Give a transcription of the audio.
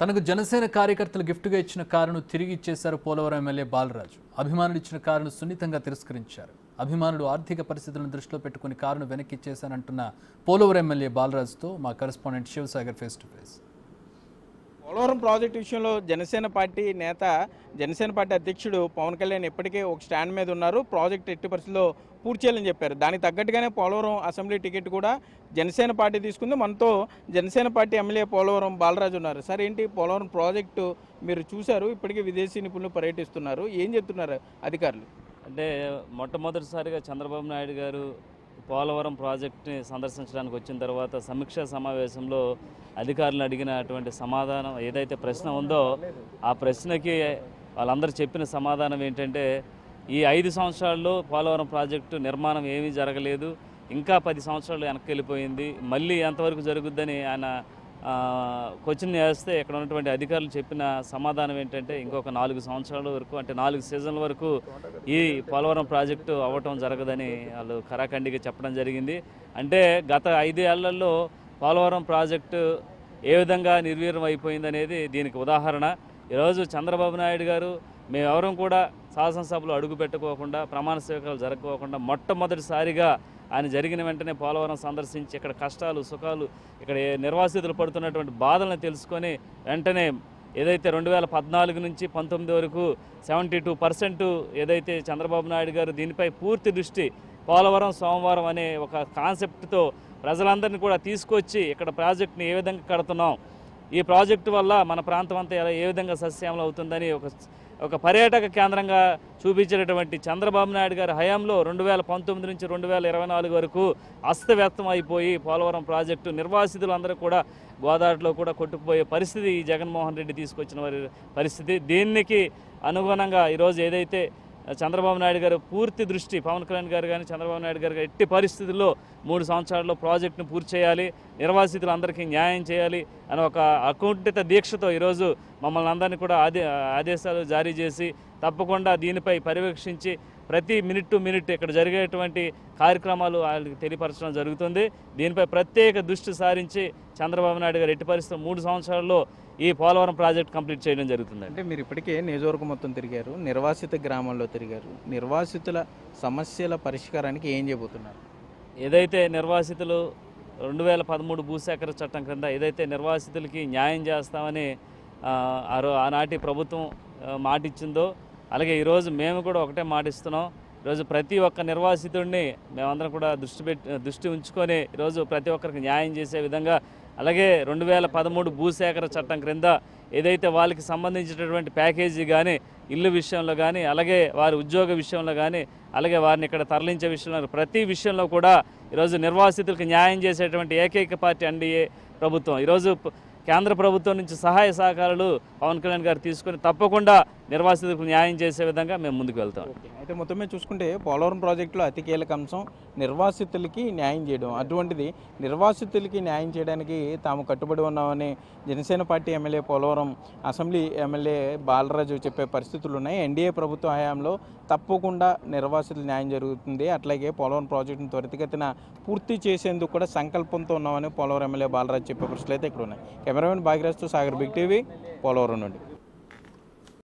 తనకు జనసేన కార్యకర్తలు గిఫ్ట్గా ఇచ్చిన కారును తిరిగి ఇచ్చేశారు పోలవరం ఎమ్మెల్యే బాలరాజు. అభిమానులు ఇచ్చిన కారును సున్నితంగా తిరస్కరించారు. అభిమానులు ఆర్థిక పరిస్థితులను దృష్టిలో పెట్టుకుని కారును వెనక్కి ఇచ్చేశానంటున్న పోలవరం ఎమ్మెల్యే బాలరాజుతో మా correspondent Sivasagar face to face. Polavaram project విషయంలో జనసేన పార్టీ నేత, జనసేన పార్టీ అధ్యక్షుడు పవన్ కళ్యాణ్ ఇప్పటికే ఒక స్టాండ్ మీద ఉన్నారు. ప్రాజెక్టు ఎట్టి పరిస్థితుల్లో పూర్తి చేయాలని చెప్పారు. దానికి తగ్గట్టుగానే పోలవరం అసెంబ్లీ టికెట్ కూడా జనసేన పార్టీ తీసుకుంది. మనతో జనసేన పార్టీ ఎమ్మెల్యే పోలవరం బాలరాజు ఉన్నారు. సార్, ఏంటి పోలవరం ప్రాజెక్టు మీరు చూశారు, ఇప్పటికే విదేశీ నిపుణులు పర్యటిస్తున్నారు, ఏం చెప్తున్నారు అధికారులు? అంటే మొట్టమొదటిసారిగా చంద్రబాబు నాయుడు గారు పోలవరం ప్రాజెక్టుని సందర్శించడానికి వచ్చిన తర్వాత సమీక్షా సమావేశంలో అధికారులు అడిగినటువంటి సమాధానం ఏదైతే ప్రశ్న ఉందో ఆ ప్రశ్నకి వాళ్ళందరూ చెప్పిన సమాధానం ఏంటంటే, ఈ 5 సంవత్సరాల్లో పోలవరం ప్రాజెక్టు నిర్మాణం ఏమీ జరగలేదు, ఇంకా 10 సంవత్సరాలు వెనక్కి వెళ్ళిపోయింది, మళ్ళీ ఎంతవరకు జరుగుద్దని ఆయన క్వశ్చన్ చేస్తే ఇక్కడ ఉన్నటువంటి అధికారులు చెప్పిన సమాధానం ఏంటంటే, ఇంకొక 4 సంవత్సరాల వరకు, అంటే 4 సీజన్ల వరకు ఈ పోలవరం ప్రాజెక్టు అవ్వటం జరగదని వాళ్ళు ఖరాఖండిగా చెప్పడం జరిగింది. అంటే గత 5 ఏళ్లలో పోలవరం ప్రాజెక్టు ఏ విధంగా నిర్వీర్యం అయిపోయిందనేది దీనికి ఉదాహరణ. ఈరోజు చంద్రబాబు నాయుడు గారు మేమెవరం కూడా శాసనసభలో అడుగు పెట్టుకోకుండా, ప్రమాణ స్వీకారాలు జరగకోకుండా మొట్టమొదటిసారిగా ఆయన జరిగిన వెంటనే పోలవరం సందర్శించి ఇక్కడ కష్టాలు సుఖాలు, ఇక్కడ నిర్వాసితులు పడుతున్నటువంటి బాధలను తెలుసుకొని వెంటనే ఏదైతే 2014 నుంచి 19 వరకు 72% ఏదైతే చంద్రబాబు నాయుడు గారు దీనిపై పూర్తి దృష్టి పోలవరం సోమవారం అనే ఒక కాన్సెప్ట్తో ప్రజలందరినీ కూడా తీసుకొచ్చి ఇక్కడ ప్రాజెక్టుని ఏ విధంగా కడుతున్నాం, ఈ ప్రాజెక్టు వల్ల మన ప్రాంతం అంతా ఏ విధంగా సస్యామలం అవుతుందని ఒక పర్యాటక కేంద్రంగా చూపించినటువంటి చంద్రబాబు నాయుడు గారి హయాంలో 2019 నుంచి 2024 వరకు అస్తవ్యస్తం అయిపోయి పోలవరం ప్రాజెక్టు నిర్వాసితులందరూ కూడా గోదావరిలో కూడా కొట్టుకుపోయే పరిస్థితి ఈ జగన్మోహన్ రెడ్డి తీసుకొచ్చిన వారి పరిస్థితి. దీనికి అనుగుణంగా ఈరోజు ఏదైతే చంద్రబాబు నాయుడు గారు పూర్తి దృష్టి, పవన్ కళ్యాణ్ గారు కానీ చంద్రబాబు నాయుడు గారు ఎట్టి పరిస్థితుల్లో 3 సంవత్సరాల్లో ప్రాజెక్టును పూర్తి చేయాలి, నిర్వాసితులందరికీ న్యాయం చేయాలి అని ఒక అకుంఠిత దీక్షతో ఈరోజు మమ్మల్ని అందరినీ కూడా ఆదేశాలు జారీ చేసి తప్పకుండా దీనిపై పర్యవేక్షించి ప్రతి మినిట్ టు మినిట్ ఇక్కడ జరిగేటువంటి కార్యక్రమాలు వాళ్ళకి తెలియపరచడం జరుగుతుంది. దీనిపై ప్రత్యేక దృష్టి సారించి చంద్రబాబు నాయుడు గారు ఎట్టి పరిస్థితుల్లో 3 సంవత్సరాల్లో ఈ పోలవరం ప్రాజెక్ట్ కంప్లీట్ చేయడం జరుగుతుంది. అంటే మీరు ఇప్పటికే నియోజకవర్గం మొత్తం తిరిగారు, నిర్వాసిత గ్రామాల్లో తిరిగారు, నిర్వాసితుల సమస్యల పరిష్కారానికి ఏం చేయబోతున్నారు? ఏదైతే నిర్వాసితులు 2013 భూసేకరణ చట్టం క్రింద ఏదైతే నిర్వాసితులకి న్యాయం చేస్తామని ఆనాటి ప్రభుత్వం మాటిచ్చిందో, అలాగే ఈరోజు మేము కూడా ఒకటే మాటిస్తున్నాం. ఈరోజు ప్రతి ఒక్క నిర్వాసితుడిని మేమందరం కూడా దృష్టి ఉంచుకొని ఈరోజు ప్రతి ఒక్కరికి న్యాయం చేసే విధంగా, అలాగే 2013 భూసేకరణ చట్టం క్రింద ఏదైతే వాళ్ళకి సంబంధించినటువంటి ప్యాకేజీ కానీ, ఇల్లు విషయంలో కానీ, అలాగే వారి ఉద్యోగ విషయంలో కానీ, అలాగే వారిని ఇక్కడ తరలించే విషయంలో, ప్రతి విషయంలో కూడా ఈరోజు నిర్వాసితులకు న్యాయం చేసేటువంటి ఏకైక పార్టీ ఎన్డీఏ ప్రభుత్వం. ఈరోజు కేంద్ర ప్రభుత్వం నుంచి సహాయ సహకారాలు పవన్ కళ్యాణ్ గారు తీసుకొని తప్పకుండా నిర్వాసితులకు న్యాయం చేసే విధంగా మేము ముందుకు వెళ్తాం. అయితే మొత్తం మీద చూసుకుంటే పోలవరం ప్రాజెక్టులో అతి కీలక అంశం నిర్వాసితులకి న్యాయం చేయడం. అటువంటిది నిర్వాసితులకి న్యాయం చేయడానికి తాము కట్టుబడి ఉన్నామని Janasena party MLA Polavaram assembly MLA Balaraju చెప్పే పరిస్థితులు ఉన్నాయి. ఎన్డీఏ ప్రభుత్వ హయాంలో తప్పకుండా నిర్వాసితుల న్యాయం జరుగుతుంది, అట్లాగే పోలవరం ప్రాజెక్టును త్వరితగతిన పూర్తి చేసేందుకు కూడా సంకల్పంతో ఉన్నామని పోలవరం ఎమ్మెల్యే బాలరాజు చెప్పే పరిస్థితులు అయితే ఇక్కడ ఉన్నాయి. కెమెరామెన్ భాగ్యరాజ్తో సాగర్, బిగ్ టీవీ, పోలవరం నుండి.